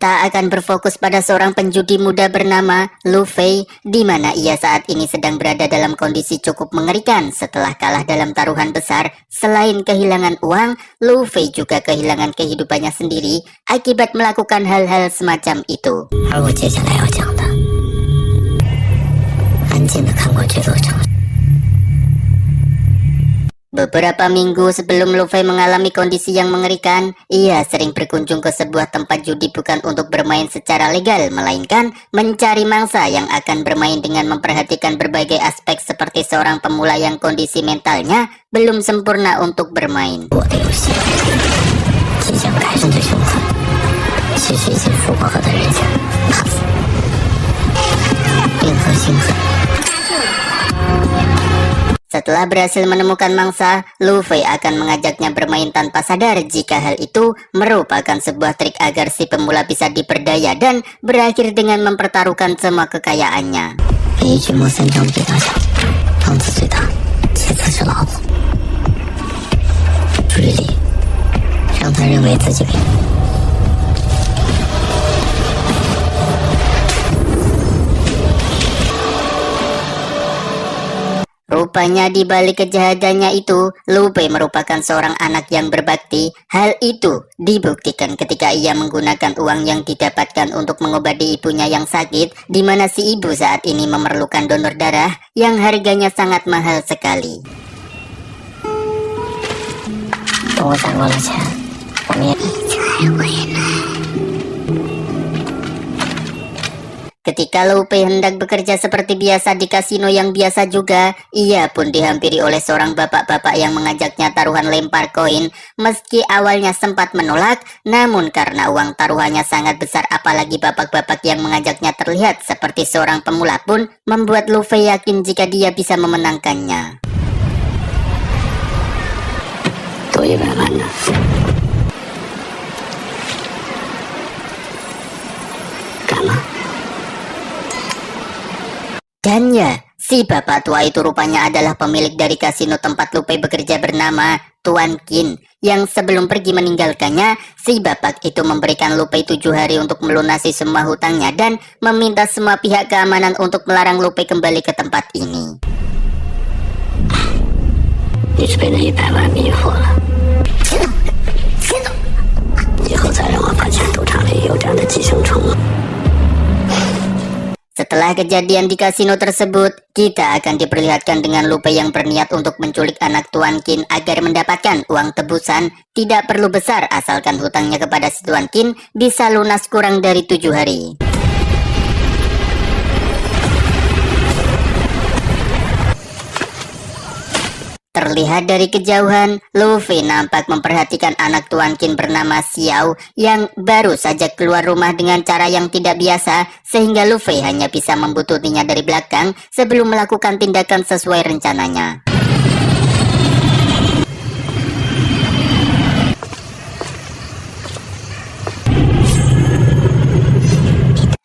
kita akan berfokus pada seorang penjudi muda bernama Lu Fei, di mana ia saat ini sedang berada dalam kondisi cukup mengerikan setelah kalah dalam taruhan besar. Selain kehilangan uang, Lu Fei juga kehilangan kehidupannya sendiri akibat melakukan hal-hal semacam itu. Beberapa minggu sebelum Lu Fei mengalami kondisi yang mengerikan, ia sering berkunjung ke sebuah tempat judi bukan untuk bermain secara legal, melainkan mencari mangsa yang akan bermain dengan memperhatikan berbagai aspek seperti seorang pemula yang kondisi mentalnya belum sempurna untuk bermain. Setelah berhasil menemukan mangsa, Lu Fei akan mengajaknya bermain tanpa sadar jika hal itu merupakan sebuah trik agar si pemula bisa diperdaya dan berakhir dengan mempertaruhkan semua kekayaannya. Rupanya di balik kejahatannya itu, Lu Fei merupakan seorang anak yang berbakti. Hal itu dibuktikan ketika ia menggunakan uang yang didapatkan untuk mengobati ibunya yang sakit, di mana si ibu saat ini memerlukan donor darah yang harganya sangat mahal sekali. Ketika Lu Fei hendak bekerja seperti biasa di kasino yang biasa juga, ia pun dihampiri oleh seorang bapak-bapak yang mengajaknya taruhan lempar koin. Meski awalnya sempat menolak, namun karena uang taruhannya sangat besar, apalagi bapak-bapak yang mengajaknya terlihat seperti seorang pemula pun membuat Lu Fei yakin jika dia bisa memenangkannya. Dan ya, si bapak tua itu rupanya adalah pemilik dari kasino tempat Lu Fei bekerja bernama Tuan Qin. Yang sebelum pergi meninggalkannya, si bapak itu memberikan Lu Fei 7 hari untuk melunasi semua hutangnya dan meminta semua pihak keamanan untuk melarang Lu Fei kembali ke tempat ini. Setelah kejadian di kasino tersebut, kita akan diperlihatkan dengan Lu Fei yang berniat untuk menculik anak Tuan Qin agar mendapatkan uang tebusan. Tidak perlu besar asalkan hutangnya kepada si Tuan Qin bisa lunas kurang dari 7 hari. Terlihat dari kejauhan, Lu Fei nampak memperhatikan anak Tuan Qin bernama Xiao yang baru saja keluar rumah dengan cara yang tidak biasa, sehingga Lu Fei hanya bisa membututinya dari belakang sebelum melakukan tindakan sesuai rencananya.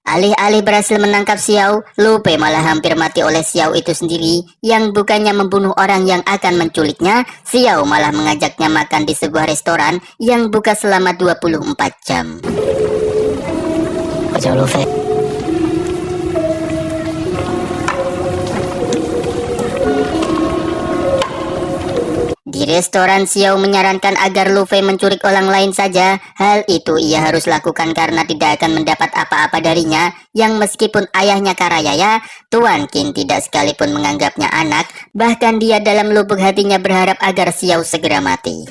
Alih-alih berhasil menangkap Xiao, Lu Fei malah hampir mati oleh Xiao itu sendiri, yang bukannya membunuh orang yang akan menculiknya. Xiao malah mengajaknya makan di sebuah restoran yang buka selama 24 jam. Lu Fei. Di restoran, Xiao menyarankan agar Lu Fei menculik orang lain saja. Hal itu ia harus lakukan karena tidak akan mendapat apa-apa darinya, yang meskipun ayahnya Karayaya, Tuan Qin tidak sekalipun menganggapnya anak. Bahkan dia dalam lubuk hatinya berharap agar Xiao segera mati.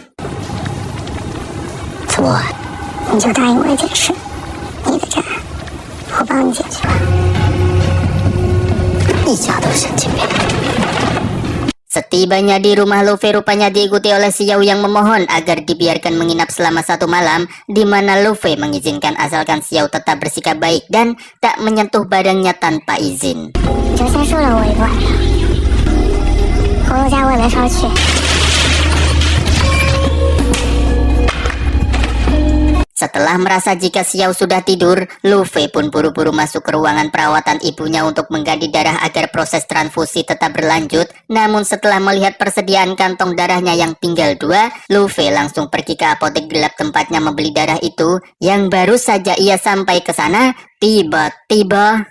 Setibanya di rumah, Lu Fei rupanya diikuti oleh Xiao yang memohon agar dibiarkan menginap selama 1 malam, di mana Lu Fei mengizinkan asalkan Xiao tetap bersikap baik dan tak menyentuh badannya tanpa izin. Setelah Setelah merasa jika Xiao sudah tidur, Luffy pun buru-buru masuk ke ruangan perawatan ibunya untuk mengganti darah agar proses transfusi tetap berlanjut. Namun setelah melihat persediaan kantong darahnya yang tinggal 2, Luffy langsung pergi ke apotek gelap tempatnya membeli darah itu. Yang baru saja ia sampai ke sana, tiba-tiba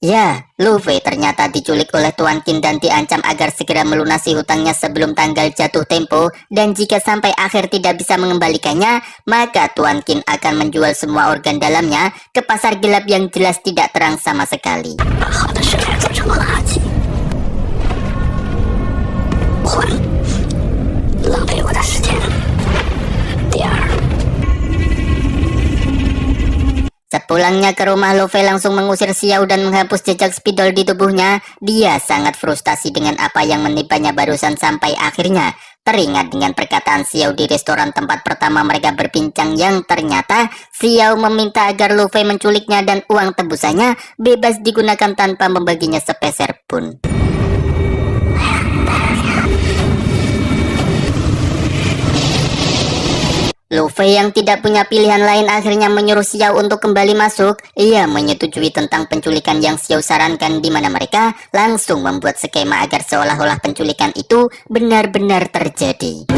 ya, Luffy ternyata diculik oleh Tuan Qin dan diancam agar segera melunasi hutangnya sebelum tanggal jatuh tempo, dan jika sampai akhir tidak bisa mengembalikannya, maka Tuan Qin akan menjual semua organ dalamnya ke pasar gelap yang jelas tidak terang sama sekali. Sepulangnya ke rumah, Luffy langsung mengusir Xiao dan menghapus jejak spidol di tubuhnya. Dia sangat frustasi dengan apa yang menimpannya barusan sampai akhirnya teringat dengan perkataan Xiao di restoran tempat pertama mereka berbincang, yang ternyata Xiao meminta agar Luffy menculiknya dan uang tebusannya bebas digunakan tanpa membaginya sepeser pun. Luffy yang tidak punya pilihan lain akhirnya menyuruh Xiao untuk kembali masuk. Ia menyetujui tentang penculikan yang Xiao sarankan, di mana mereka langsung membuat skema agar seolah-olah penculikan itu benar-benar terjadi.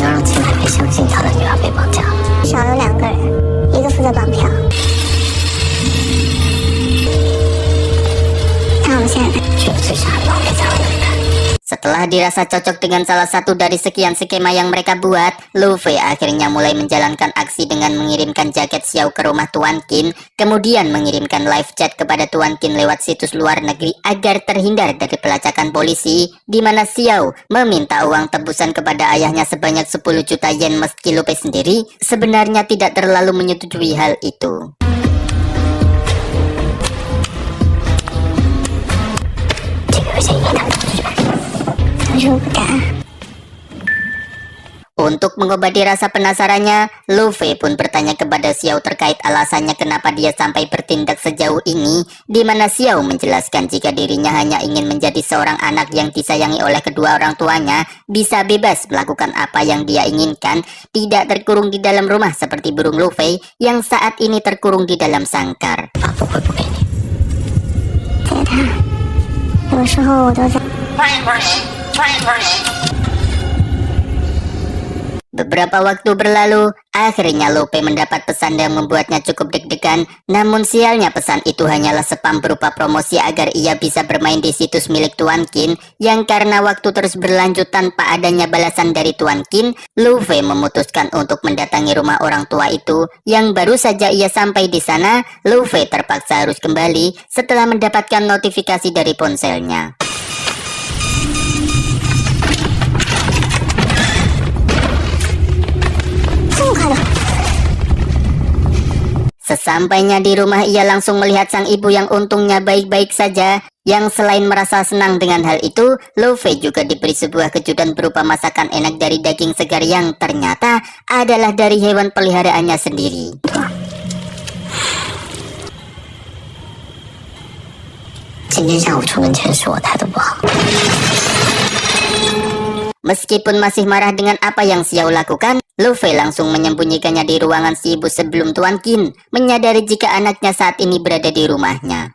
Setelah dirasa cocok dengan salah satu dari sekian skema yang mereka buat, Luffy akhirnya mulai menjalankan aksi dengan mengirimkan jaket Xiao ke rumah Tuan Qin, kemudian mengirimkan live chat kepada Tuan Qin lewat situs luar negeri agar terhindar dari pelacakan polisi, di mana Xiao meminta uang tebusan kepada ayahnya sebanyak 10 juta yen, meski Luffy sendiri sebenarnya tidak terlalu menyetujui hal itu. Untuk mengobati rasa penasarannya, Luffy pun bertanya kepada Xiao terkait alasannya kenapa dia sampai bertindak sejauh ini, di mana Xiao menjelaskan jika dirinya hanya ingin menjadi seorang anak yang disayangi oleh kedua orang tuanya, bisa bebas melakukan apa yang dia inginkan, tidak terkurung di dalam rumah seperti burung Luffy yang saat ini terkurung di dalam sangkar. Beberapa waktu berlalu, akhirnya Luffy mendapat pesan yang membuatnya cukup deg-degan. Namun sialnya pesan itu hanyalah spam berupa promosi agar ia bisa bermain di situs milik Tuan Qin, yang karena waktu terus berlanjut tanpa adanya balasan dari Tuan Qin, Luffy memutuskan untuk mendatangi rumah orang tua itu. Yang baru saja ia sampai di sana, Luffy terpaksa harus kembali setelah mendapatkan notifikasi dari ponselnya. Sesampainya di rumah, ia langsung melihat sang ibu yang untungnya baik-baik saja. Yang selain merasa senang dengan hal itu, Luffy juga diberi sebuah kejutan berupa masakan enak dari daging segar yang ternyata adalah dari hewan peliharaannya sendiri. Meskipun masih marah dengan apa yang Xiao lakukan, Luffy langsung menyembunyikannya di ruangan si ibu sebelum Tuan Qin menyadari jika anaknya saat ini berada di rumahnya.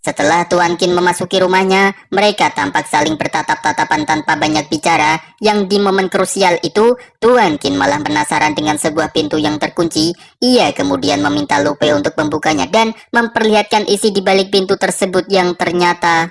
Setelah Tuan Qin memasuki rumahnya, mereka tampak saling bertatap-tatapan tanpa banyak bicara. Yang di momen krusial itu, Tuan Qin malah penasaran dengan sebuah pintu yang terkunci. Ia kemudian meminta Luffy untuk membukanya dan memperlihatkan isi di balik pintu tersebut, yang ternyata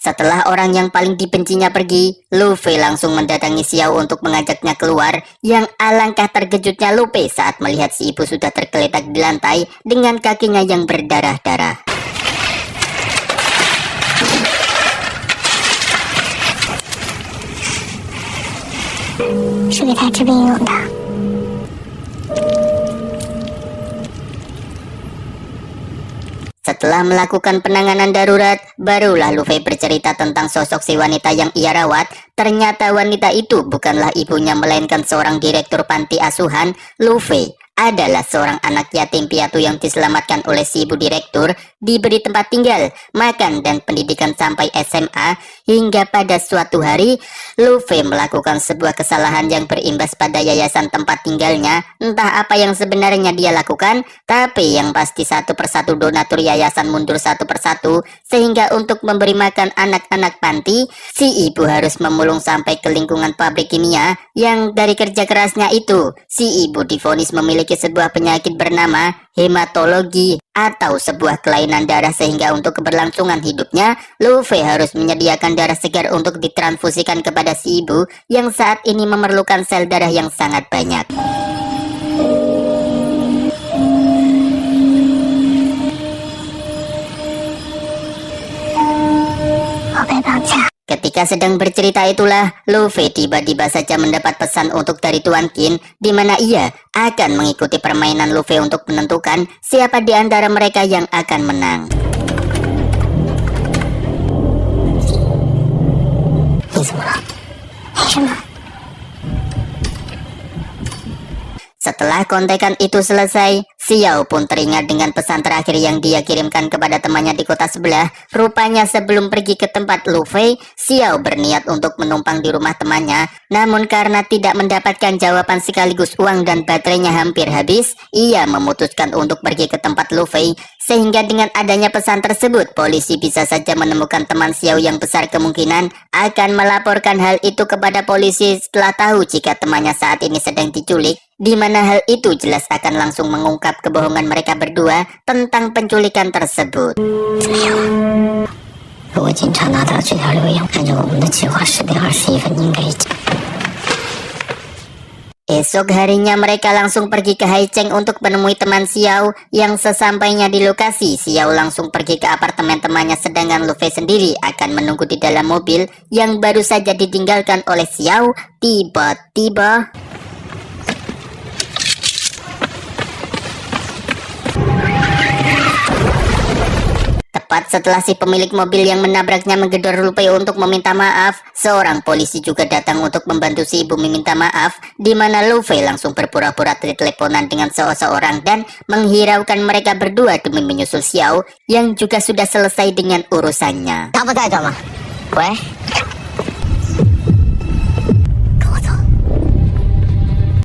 setelah orang yang paling dibencinya pergi, Luffy langsung mendatangi Xiao untuk mengajaknya keluar. Yang alangkah terkejutnya Luffy saat melihat si ibu sudah tergeletak di lantai dengan kakinya yang berdarah-darah. Setelah melakukan penanganan darurat, barulah Luffy bercerita tentang sosok si wanita yang ia rawat. Ternyata wanita itu bukanlah ibunya melainkan seorang direktur panti asuhan. Luffy adalah seorang anak yatim piatu yang diselamatkan oleh si ibu direktur, diberi tempat tinggal, makan, dan pendidikan sampai SMA, hingga pada suatu hari, Luffy melakukan sebuah kesalahan yang berimbas pada yayasan tempat tinggalnya. Entah apa yang sebenarnya dia lakukan, tapi yang pasti satu persatu donatur yayasan mundur satu persatu, sehingga untuk memberi makan anak-anak panti, si ibu harus memulung sampai ke lingkungan pabrik kimia, yang dari kerja kerasnya itu, si ibu divonis memiliki sebuah penyakit bernama hematologi atau sebuah kelainan darah, sehingga untuk keberlangsungan hidupnya Luffy harus menyediakan darah segar untuk ditransfusikan kepada si ibu yang saat ini memerlukan sel darah yang sangat banyak. Ketika sedang bercerita itulah, Luffy tiba-tiba saja mendapat pesan untuk dari Tuan Kin, di mana ia akan mengikuti permainan Luffy untuk menentukan siapa di antara mereka yang akan menang. Setelah kontekan itu selesai, Xiao pun teringat dengan pesan terakhir yang dia kirimkan kepada temannya di kota sebelah. Rupanya sebelum pergi ke tempat Luffy, Xiao berniat untuk menumpang di rumah temannya. Namun karena tidak mendapatkan jawaban sekaligus uang dan baterainya hampir habis, ia memutuskan untuk pergi ke tempat Luffy. Sehingga dengan adanya pesan tersebut, polisi bisa saja menemukan teman Xiao yang besar kemungkinan akan melaporkan hal itu kepada polisi setelah tahu jika temannya saat ini sedang diculik. Di mana hal itu jelas akan langsung mengungkap kebohongan mereka berdua tentang penculikan tersebut. Esok harinya mereka langsung pergi ke Haicheng untuk menemui teman Xiao. Yang sesampainya di lokasi, Xiao langsung pergi ke apartemen temannya, sedangkan Luffy sendiri akan menunggu di dalam mobil yang baru saja ditinggalkan oleh Xiao. Tiba-tiba tepat setelah si pemilik mobil yang menabraknya menggedor Luffy untuk meminta maaf, seorang polisi juga datang untuk membantu si ibu meminta maaf, di mana Luffy langsung berpura-pura teleponan dengan seseorang dan menghiraukan mereka berdua demi menyusul Xiao yang juga sudah selesai dengan urusannya.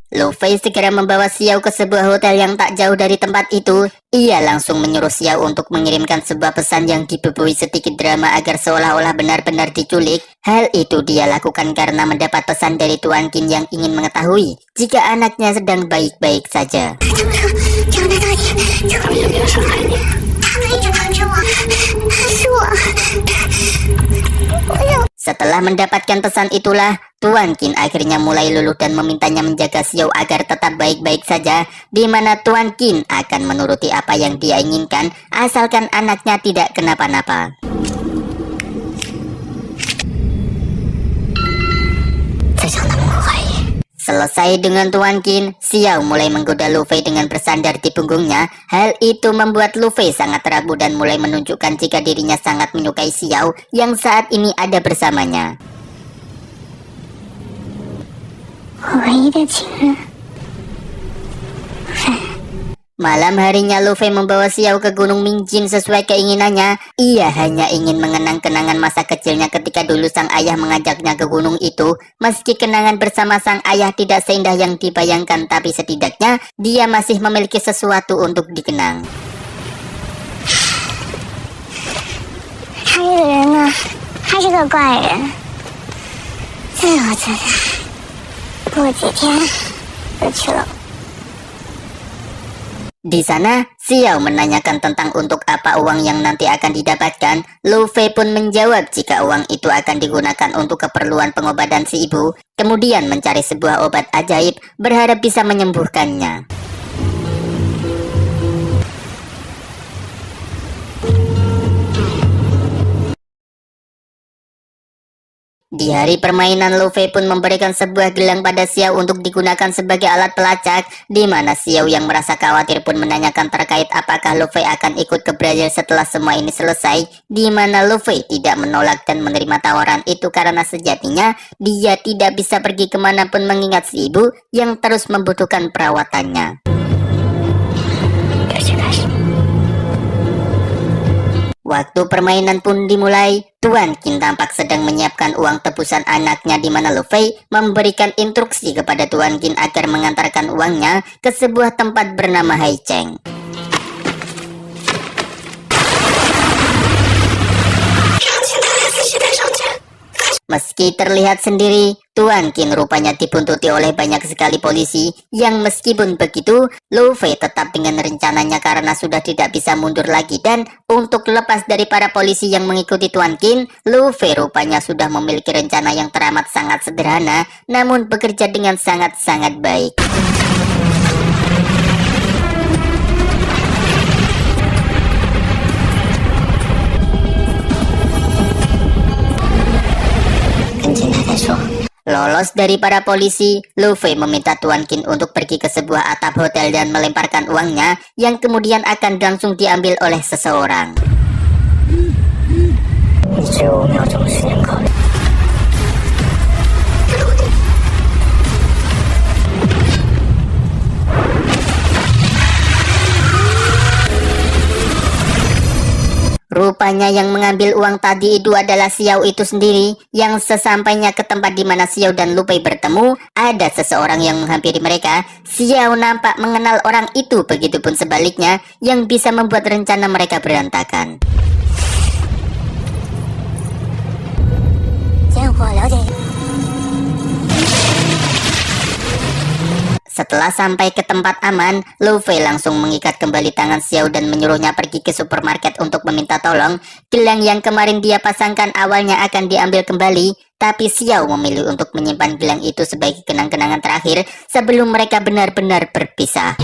Luffy segera membawa Xiao ke sebuah hotel yang tak jauh dari tempat itu. Ia langsung menyuruh Xiao untuk mengirimkan sebuah pesan yang dibubuhi sedikit drama agar seolah-olah benar-benar diculik. Hal itu dia lakukan karena mendapat pesan dari Tuan Kin yang ingin mengetahui jika anaknya sedang baik-baik saja. Setelah mendapatkan pesan itulah, Tuan Kin akhirnya mulai luluh dan memintanya menjaga Xiao agar tetap baik-baik saja, di mana Tuan Kin akan menuruti apa yang dia inginkan asalkan anaknya tidak kenapa-napa. Selesai dengan Tuan Kin, Xiao mulai menggoda Luffy dengan bersandar di punggungnya. Hal itu membuat Luffy sangat ragu dan mulai menunjukkan jika dirinya sangat menyukai Xiao yang saat ini ada bersamanya. Malam harinya Luffy membawa Xiao ke Gunung Mingjin sesuai keinginannya. Ia hanya ingin mengenang kenangan masa kecilnya ketika dulu sang ayah mengajaknya ke gunung itu. Meski kenangan bersama sang ayah tidak seindah yang dibayangkan, tapi setidaknya dia masih memiliki sesuatu untuk dikenang. Di sana, Xiao menanyakan tentang untuk apa uang yang nanti akan didapatkan. Luffy pun menjawab jika uang itu akan digunakan untuk keperluan pengobatan si ibu, kemudian mencari sebuah obat ajaib berharap bisa menyembuhkannya. Di hari permainan, Luffy pun memberikan sebuah gelang pada Xiao untuk digunakan sebagai alat pelacak, di mana Xiao yang merasa khawatir pun menanyakan terkait apakah Luffy akan ikut ke Brazil setelah semua ini selesai, di mana Luffy tidak menolak dan menerima tawaran itu karena sejatinya dia tidak bisa pergi kemanapun mengingat si ibu yang terus membutuhkan perawatannya. Waktu permainan pun dimulai, Tuan Qin tampak sedang menyiapkan uang tebusan anaknya, di mana Luffy memberikan instruksi kepada Tuan Qin agar mengantarkan uangnya ke sebuah tempat bernama Haicheng. Meski terlihat sendiri, Tuan Qin rupanya dibuntuti oleh banyak sekali polisi yang meskipun begitu, Luffy tetap dengan rencananya karena sudah tidak bisa mundur lagi, dan untuk lepas dari para polisi yang mengikuti Tuan Qin, Luffy rupanya sudah memiliki rencana yang teramat sangat sederhana namun bekerja dengan sangat-sangat baik. Lolos dari para polisi, Luffy meminta Tuan Qin untuk pergi ke sebuah atap hotel dan melemparkan uangnya yang kemudian akan langsung diambil oleh seseorang. Rupanya yang mengambil uang tadi itu adalah Xiao itu sendiri. Yang sesampainya ke tempat di mana Xiao dan Luffy bertemu, ada seseorang yang menghampiri mereka. Xiao nampak mengenal orang itu, begitupun sebaliknya yang bisa membuat rencana mereka berantakan. Setelah sampai ke tempat aman, Luffy langsung mengikat kembali tangan Xiao dan menyuruhnya pergi ke supermarket untuk meminta tolong. Gelang yang kemarin dia pasangkan awalnya akan diambil kembali, tapi Xiao memilih untuk menyimpan gelang itu sebagai kenang-kenangan terakhir sebelum mereka benar-benar berpisah.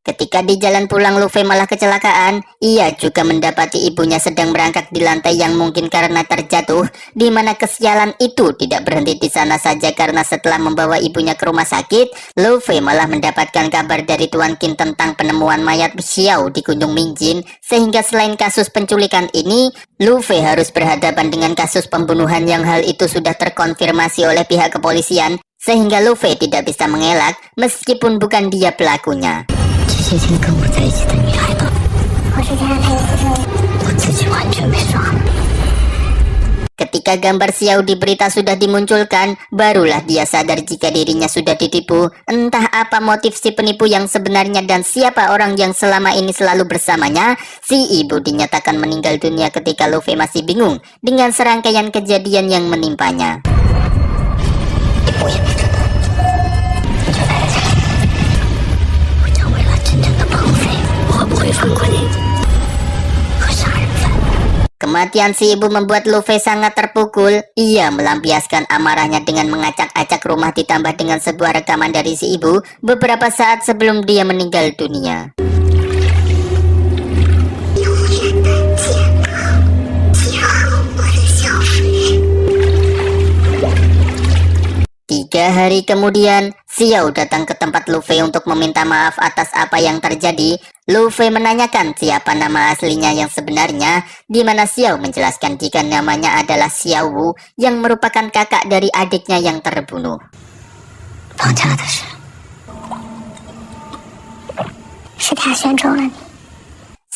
Ketika di jalan pulang, Luffy malah kecelakaan. Ia juga mendapati ibunya sedang merangkak di lantai yang mungkin karena terjatuh, di mana kesialan itu tidak berhenti di sana saja karena setelah membawa ibunya ke rumah sakit, Luffy malah mendapatkan kabar dari Tuan Qin tentang penemuan mayat Xiao di Gunung Minjin, sehingga selain kasus penculikan ini, Luffy harus berhadapan dengan kasus pembunuhan yang hal itu sudah terkonfirmasi oleh pihak kepolisian, sehingga Luffy tidak bisa mengelak meskipun bukan dia pelakunya. Ketika gambar Xiao di berita sudah dimunculkan, barulah dia sadar jika dirinya sudah ditipu. Entah apa motif si penipu yang sebenarnya dan siapa orang yang selama ini selalu bersamanya. Si ibu dinyatakan meninggal dunia ketika Luffy masih bingung dengan serangkaian kejadian yang menimpanya. Kematian si ibu membuat Luffy sangat terpukul. Ia melampiaskan amarahnya dengan mengacak-acak rumah ditambah dengan sebuah rekaman dari si ibu beberapa saat sebelum dia meninggal dunia. Tiga hari kemudian, Xiao datang ke tempat Luffy untuk meminta maaf atas apa yang terjadi. Luffy menanyakan siapa nama aslinya yang sebenarnya, di mana Xiao menjelaskan jika namanya adalah Xiao Wu yang merupakan kakak dari adiknya yang terbunuh.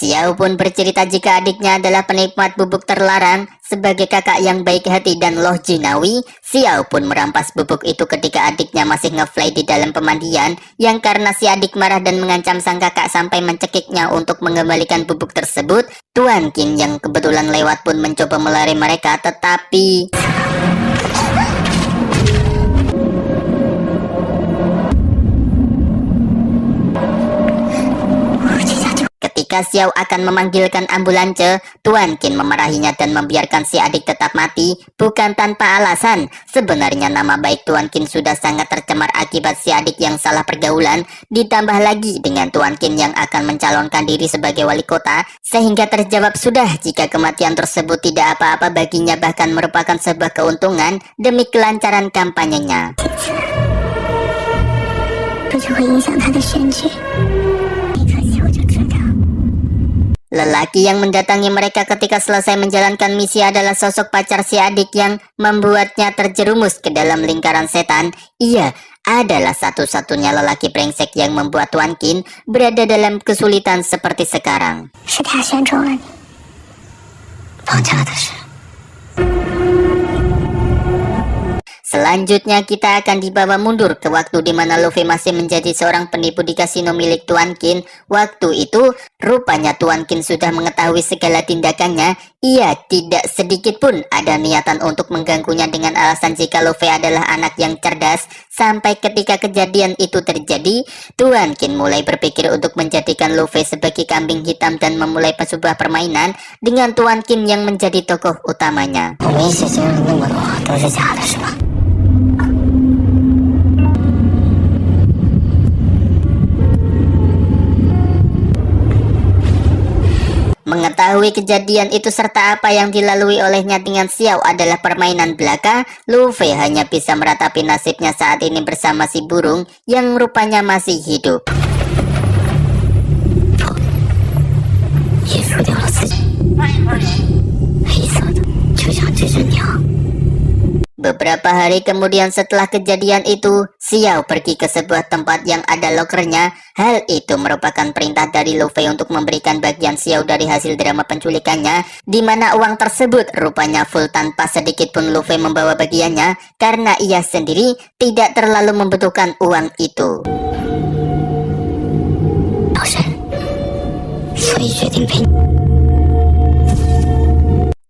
Xiao pun bercerita jika adiknya adalah penikmat bubuk terlarang. Sebagai kakak yang baik hati dan loh jinawi, Xiao pun merampas bubuk itu ketika adiknya masih nge-fly di dalam pemandian, yang karena si adik marah dan mengancam sang kakak sampai mencekiknya untuk mengembalikan bubuk tersebut. Tuan Qin yang kebetulan lewat pun mencoba melari mereka, tetapi Ketika Xiao akan memanggilkan ambulans, Tuan Qin memarahinya dan membiarkan si adik tetap mati, bukan tanpa alasan. Sebenarnya nama baik Tuan Qin sudah sangat tercemar akibat si adik yang salah pergaulan, ditambah lagi dengan Tuan Qin yang akan mencalonkan diri sebagai wali kota, sehingga terjawab sudah jika kematian tersebut tidak apa-apa baginya, bahkan merupakan sebuah keuntungan demi kelancaran kampanyenya. 不就会影响他的选举。一可惜我就知道。 Lelaki yang mendatangi mereka ketika selesai menjalankan misi adalah sosok pacar si adik yang membuatnya terjerumus ke dalam lingkaran setan. Ia adalah satu-satunya lelaki brengsek yang membuat Tuan Qin berada dalam kesulitan seperti sekarang. 是他选中了你，绑架的是。 Selanjutnya kita akan dibawa mundur ke waktu di mana Luffy masih menjadi seorang penipu di kasino milik Tuan Qin. Waktu itu, rupanya Tuan Qin sudah mengetahui segala tindakannya. Ia tidak sedikit pun ada niatan untuk mengganggunya dengan alasan jika Luffy adalah anak yang cerdas. Sampai ketika kejadian itu terjadi, Tuan Qin mulai berpikir untuk menjadikan Luffy sebagai kambing hitam dan memulai sebuah permainan dengan Tuan Qin yang menjadi tokoh utamanya. 我们一起经历那么多，都是假的，是吧？ Mengetahui kejadian itu serta apa yang dilalui olehnya dengan Xiao adalah permainan belaka, Luffy hanya bisa meratapi nasibnya saat ini bersama si burung yang rupanya masih hidup. 也输掉了自己。黑色的，就像这只鸟。 Beberapa hari kemudian setelah kejadian itu, Xiao pergi ke sebuah tempat yang ada lokernya. Hal itu merupakan perintah dari Luffy untuk memberikan bagian Xiao dari hasil drama penculikannya, di mana uang tersebut rupanya full tanpa sedikit pun Luffy membawa bagiannya, karena ia sendiri tidak terlalu membutuhkan uang itu. 老神，所以决定陪你。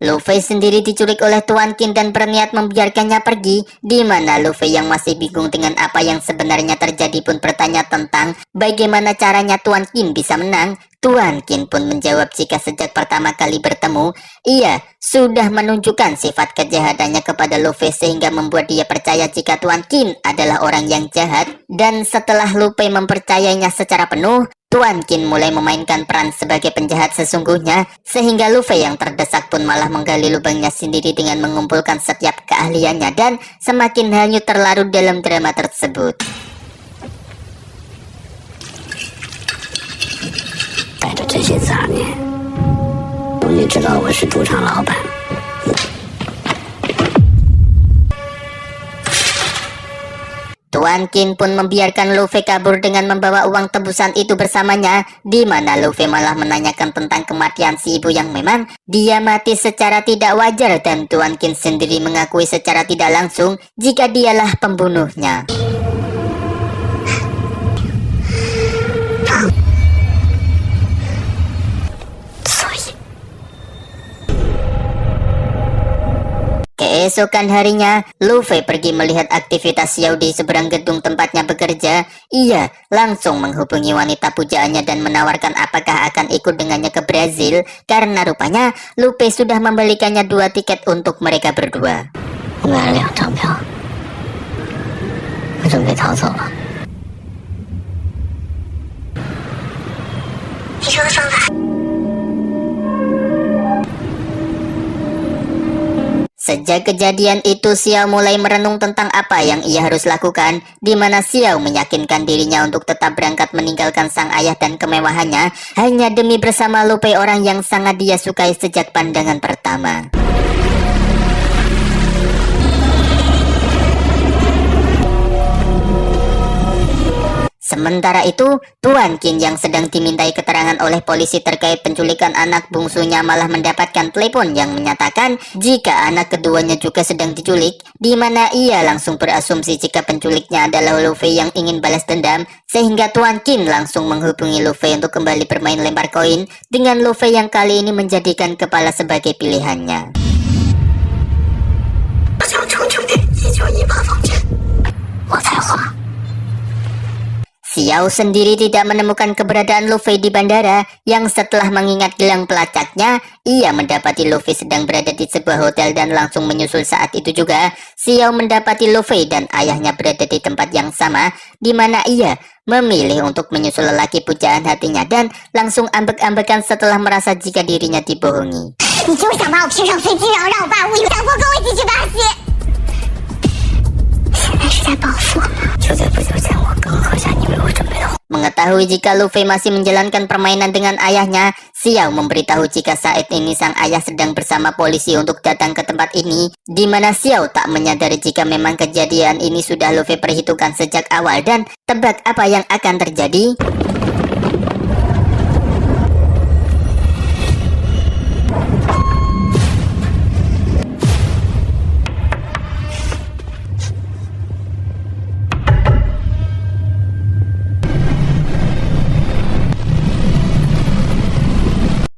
Luffy sendiri diculik oleh Tuan Qin dan berniat membiarkannya pergi, di mana Luffy yang masih bingung dengan apa yang sebenarnya terjadi pun bertanya tentang bagaimana caranya Tuan Qin bisa menang. Tuan Qin pun menjawab jika sejak pertama kali bertemu, ia sudah menunjukkan sifat kejahatannya kepada Luffy sehingga membuat dia percaya jika Tuan Qin adalah orang yang jahat. Dan setelah Luffy mempercayainya secara penuh, Tuan Qin mulai memainkan peran sebagai penjahat sesungguhnya, sehingga Luffy yang terdesak pun malah menggali lubangnya sendiri dengan mengumpulkan setiap keahliannya dan semakin hanyut terlarut dalam drama tersebut. 带着这些杂念，你知道我是赌场老板。 Tuan Qin pun membiarkan Luffy kabur dengan membawa uang tebusan itu bersamanya, di mana Luffy malah menanyakan tentang kematian si ibu yang memang dia mati secara tidak wajar, dan Tuan Qin sendiri mengakui secara tidak langsung jika dialah pembunuhnya. Keesokan harinya, Luffy pergi melihat aktivitas Xiao di seberang gedung tempatnya bekerja. Ia langsung menghubungi wanita pujaannya dan menawarkan apakah akan ikut dengannya ke Brazil, karena rupanya Luffy sudah membelikannya 2 tiket untuk mereka berdua. 我买了2张票，我准备逃走了。你说的方法。 Sejak kejadian itu, Xiao mulai merenung tentang apa yang ia harus lakukan, di mana Xiao meyakinkan dirinya untuk tetap berangkat meninggalkan sang ayah dan kemewahannya, hanya demi bersama Luffy, orang yang sangat dia sukai sejak pandangan pertama. Sementara itu, Tuan Qin yang sedang dimintai keterangan oleh polisi terkait penculikan anak bungsunya malah mendapatkan telepon yang menyatakan jika anak keduanya juga sedang diculik, di mana ia langsung berasumsi jika penculiknya adalah Luffy yang ingin balas dendam, sehingga Tuan Qin langsung menghubungi Luffy untuk kembali bermain lempar koin, dengan Luffy yang kali ini menjadikan kepala sebagai pilihannya. Xiao sendiri tidak menemukan keberadaan Luffy di bandara, yang setelah mengingat gelang pelacaknya, ia mendapati Luffy sedang berada di sebuah hotel dan langsung menyusul. Saat itu juga, Xiao mendapati Luffy dan ayahnya berada di tempat yang sama, di mana ia memilih untuk menyusul lelaki pujaan hatinya dan langsung ambek-ambekan setelah merasa jika dirinya dibohongi. 你就是想把我骗上飞机，然后让我爸无影强迫跟我一起去巴西。现在是在报复，就在不久前我刚喝下你为我准备的。 Mengetahui jika Luffy masih menjalankan permainan dengan ayahnya, Xiao memberitahu jika saat ini sang ayah sedang bersama polisi untuk datang ke tempat ini, di mana Xiao tak menyadari jika memang kejadian ini sudah Luffy perhitungkan sejak awal. Dan tebak apa yang akan terjadi?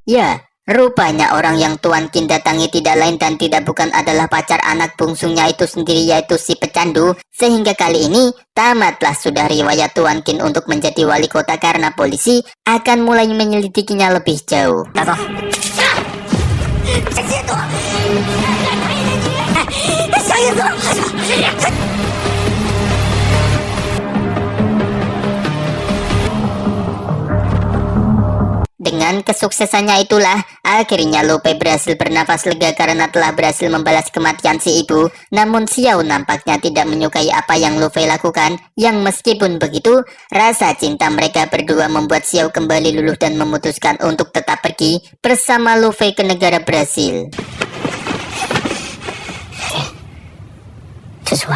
Ya, rupanya orang yang Tuan Qin datangi tidak lain dan tidak bukan adalah pacar anak bungsunya itu sendiri, yaitu si pecandu. Sehingga kali ini tamatlah sudah riwayat Tuan Qin untuk menjadi wali kota karena polisi akan mulai menyelidikinya lebih jauh. Dengan kesuksesannya itulah, akhirnya Luffy berhasil bernafas lega karena telah berhasil membalas kematian si ibu. Namun Xiao nampaknya tidak menyukai apa yang Luffy lakukan, yang meskipun begitu, rasa cinta mereka berdua membuat Xiao kembali luluh dan memutuskan untuk tetap pergi bersama Luffy ke negara Brasil. 这是外